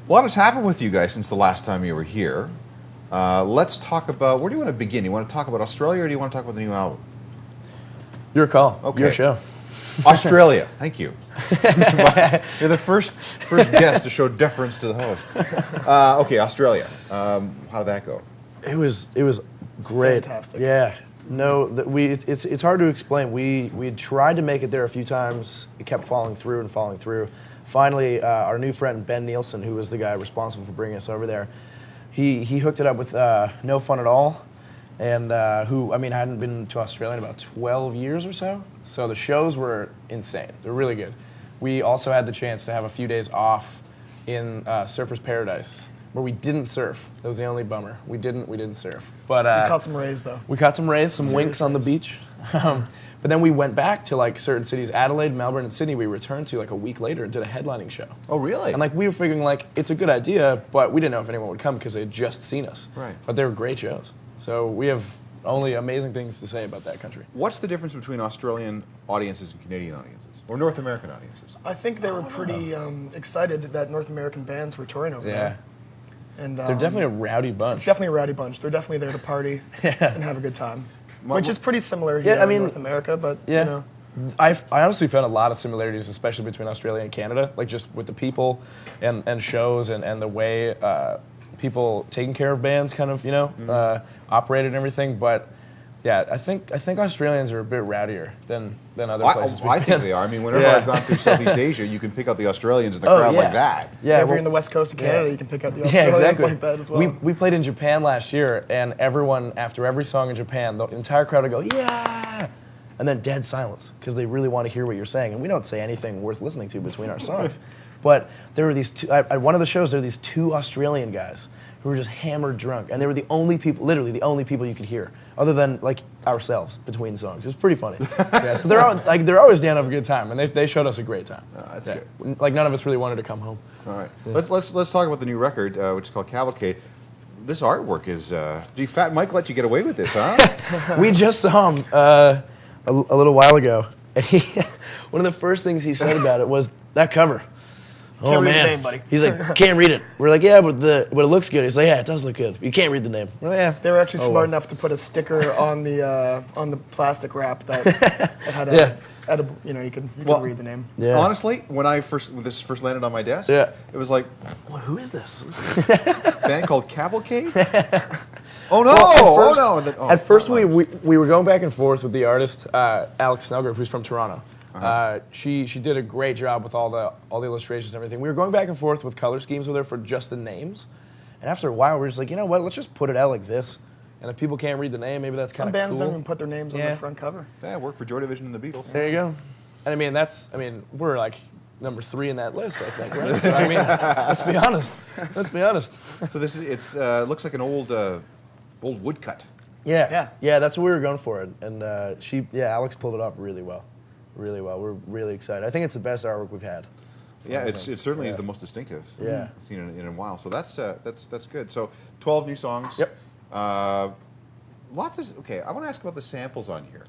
A lot has happened with you guys since the last time you were here. Let's talk about, where do you want to begin? You want to talk about Australia or do you want to talk about the new album? Your call. Okay. Your show. Australia. Thank you. You're the first guest to show deference to the host. Okay, Australia. How did that go? It was great. Fantastic. Yeah. No, it's hard to explain. We tried to make it there a few times. It kept falling through and falling through. Finally, our new friend Ben Nielsen, who was the guy responsible for bringing us over there, he hooked it up with No Fun at All, and who, I mean, hadn't been to Australia in about 12 years or so. So the shows were insane. They're really good. We also had the chance to have a few days off in Surfer's Paradise, where we didn't surf. That was the only bummer. We didn't surf. But We caught some rays, though. We caught some rays, some winks on the beach. But then we went back to like certain cities, Adelaide, Melbourne, and Sydney. We returned to like a week later and did a headlining show. Oh, really? And like we were figuring like it's a good idea, but we didn't know if anyone would come because they had just seen us. Right. But they were great shows. So we have only amazing things to say about that country. What's the difference between Australian audiences and Canadian audiences? Or North American audiences? I think they were pretty excited that North American bands were touring over there. And They're definitely a rowdy bunch. It's definitely a rowdy bunch. They're definitely there to party and have a good time. Which is pretty similar here in North America, but you know. I honestly found a lot of similarities, especially between Australia and Canada, like just with the people and shows and the way people taking care of bands kind of, you know, operated and everything. But yeah, I think Australians are a bit rowdier than other places. I think they are. I mean, whenever I've gone through Southeast Asia, you can pick out the Australians in the crowd like that. Yeah, if you're in the west coast of Canada, you can pick out the Australians like that as well. We played in Japan last year, and everyone, after every song in Japan, the entire crowd would go, yeah! And then dead silence, because they really want to hear what you're saying. And we don't say anything worth listening to between our songs. But there were these two, at one of the shows, there were these two Australian guys who were just hammered drunk. And they were the only people, literally the only people you could hear, other than like ourselves between songs. It was pretty funny. So they're always down to have a good time, and they showed us a great time. That's good. Like none of us really wanted to come home. All right. Let's talk about the new record, which is called Cavalcade. This artwork is, gee, Fat Mike let you get away with this, huh? We just saw him a little while ago, and one of the first things he said about it was that cover. Can't read the name, buddy. He's like, can't read it. We're like, yeah, but it looks good. He's like, yeah, it does look good. You can't read the name. Well, yeah. They were actually smart enough to put a sticker on the plastic wrap that had a, you know, you could read the name. Yeah. Honestly, when this first landed on my desk, it was like, well, who is this? Band called Cavalcade? Oh no! At first, we were going back and forth with the artist Alex Snellgrove, who's from Toronto. She did a great job with all the illustrations and everything. We were going back and forth with color schemes with her for just the names, and after a while, we were just like, you know what? Let's just put it out like this. And if people can't read the name, maybe that's kind of cool. Some bands don't even put their names on the front cover. Yeah, worked for Joy Division and the Beatles. There you go. And I mean, we're like number 3 in that list, I think. Right? So I mean, let's be honest. Let's be honest. So this looks like an old woodcut. Yeah. That's what we were going for, and Alex pulled it off really well. Really well. We're really excited. I think it's the best artwork we've had. Yeah, it certainly is the most distinctive. Yeah, I've seen it in a while. So that's good. So 12 new songs. Yep. Lots of I want to ask about the samples on here.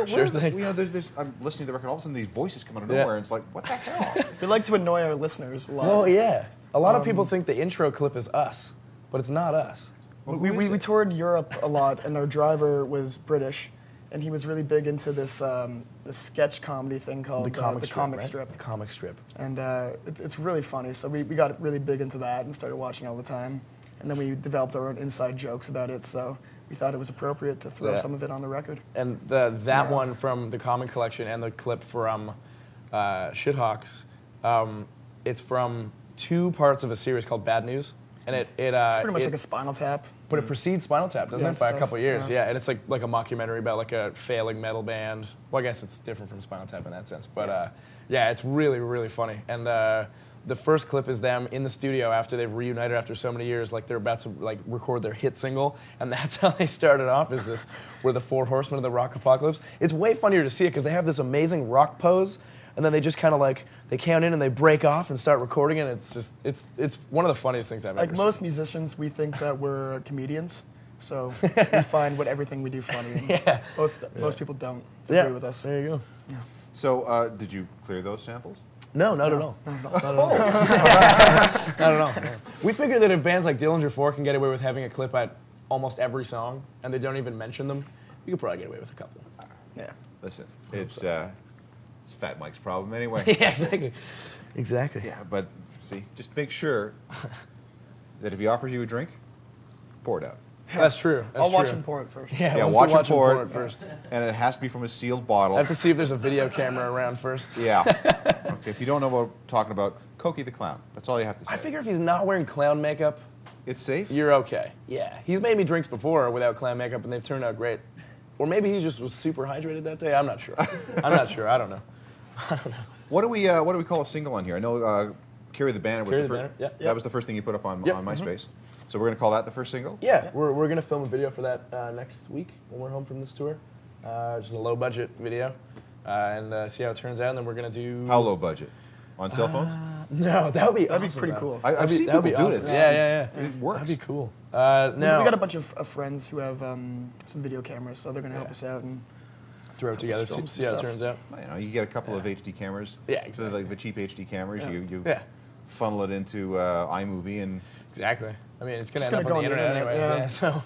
Sure thing. You know, I'm listening to the record. All of a sudden, these voices come out of nowhere, and it's like, what the hell? We like to annoy our listeners a lot. Well, yeah. A lot of people think the intro clip is us, but it's not us. Well, we toured Europe a lot, and our driver was British. And he was really big into this sketch comedy thing called the comic strip. The comic strip. And it's really funny. So we got really big into that and started watching all the time. And then we developed our own inside jokes about it. So we thought it was appropriate to throw some of it on the record. And that one from the comic collection and the clip from Shithawks, it's from 2 parts of a series called Bad News. And it's pretty much like a Spinal Tap. But it precedes Spinal Tap, doesn't it? By a couple of years, yeah. And it's like a mockumentary about like a failing metal band. Well, I guess it's different from Spinal Tap in that sense. But it's really, really funny. And the first clip is them in the studio after they've reunited after so many years, like they're about to like record their hit single, and that's how they started off. Is this we're the 4 horsemen of the rock apocalypse? It's way funnier to see it because they have this amazing rock pose. And then they just kind of like, they count in and they break off and start recording it. It's just, it's one of the funniest things I've ever seen. Like most musicians, we think that we're comedians. So we find everything we do funny. And most people don't agree with us. There you go. Yeah. So did you clear those samples? No, not at all. Not at all. Not at all. No. We figured that if bands like Dillinger 4 can get away with having a clip at almost every song, and they don't even mention them, you could probably get away with a couple. Yeah. Listen, it's Fat Mike's problem anyway. Yeah, exactly. Exactly. Yeah, but see, just make sure that if he offers you a drink, pour it out. That's true. That's I'll watch true. him pour it first. Yeah, Yeah, we'll watch have him to pour it first. And it has to be from a sealed bottle. I have to see if there's a video camera around first. Yeah. Okay, if you don't know what we're talking about, Cokie the Clown. That's all you have to say. I figure if he's not wearing clown makeup, It's safe? you're okay. Yeah. He's made me drinks before without clown makeup, and they've turned out great. Or maybe he just was super hydrated that day. I'm not sure. I'm not sure. I don't know. What do we call a single on here? I know Carry the Banner was Carry the the first. Banner, yeah. That was the first thing you put up on Yep. MySpace. So we're going to call that the first single? Yeah, we're going to film a video for that next week when we're home from this tour. Just a low-budget video, and see how it turns out, and then we're going to do... How low budget? On cell phones? No, that would be That'd be awesome, pretty though. cool. I've seen That would people be do awesome. this. Yeah. It works. That'd be cool. We Now, got a bunch of friends who have some video cameras, so they're going to help us out. And throw it together, film see how it stuff. turns out. You know, you get a couple of HD cameras. Yeah, So like the cheap HD cameras, you Yeah, funnel it into iMovie and exactly. I mean, it's going It's to end gonna up on go the on the internet internet, anyways, yeah. yeah, so...